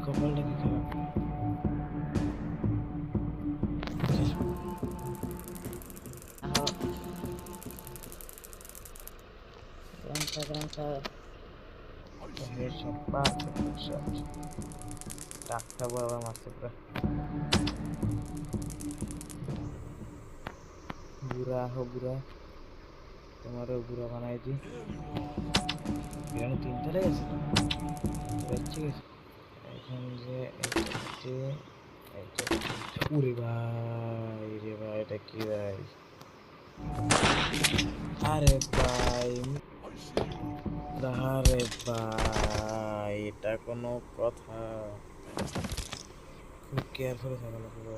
কপালটা কি খারাপ। Headshot perfect headshot. টাকটা বরাবর মারছে পুরা। বুড়া হো বুড়া, তোমারও বুড়া বানাই দি। এখানে তিনটারে গেছে ঠিক আছে। এখন যে উরে ভাই রে ভাই, এটা কি ভাই? আরে ভাই, আরে ভাই, এটা কোনো কথা? খুব কেয়ারফুলি থাকা লাগবে।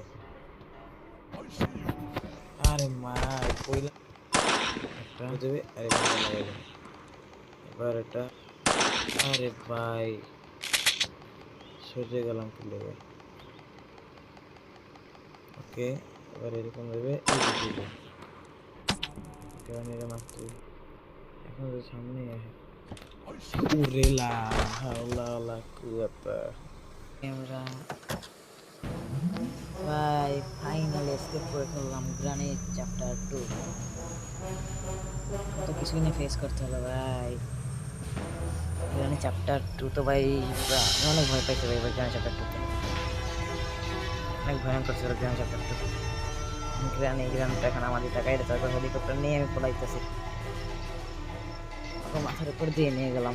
আরে মাই কইলা একটা দেবে, আরে লাগাই দেবে এবার এটা। আরে ভাই সরে গেলাম কি লেগে। ওকে, এবার এরকম দেবে, মারতে। এখন তো সামনে উরে লা হাওলা লা কুয়াতা। ক্যামেরা ভাই, ফাইনাল এসকেপ করে ফেললাম গ্রানেড চ্যাপ্টার 2। কত কিছু নিয়ে ফেস করতে হলো ভাই। গ্রানেড চ্যাপ্টার 2 তো ভাই আমি অনেক ভয় পাইছি ভাই। গ্রানেড চ্যাপ্টার 2 তে অনেক ভয়ঙ্কর ছিল। গ্রানেড চ্যাপ্টার 2 গ্রানেডটা এখন আমাদের টাকায় হেলিকপ্টার নিয়ে আমি পলাইতেছি। মাথার উপর দিয়ে নিয়ে গেলাম।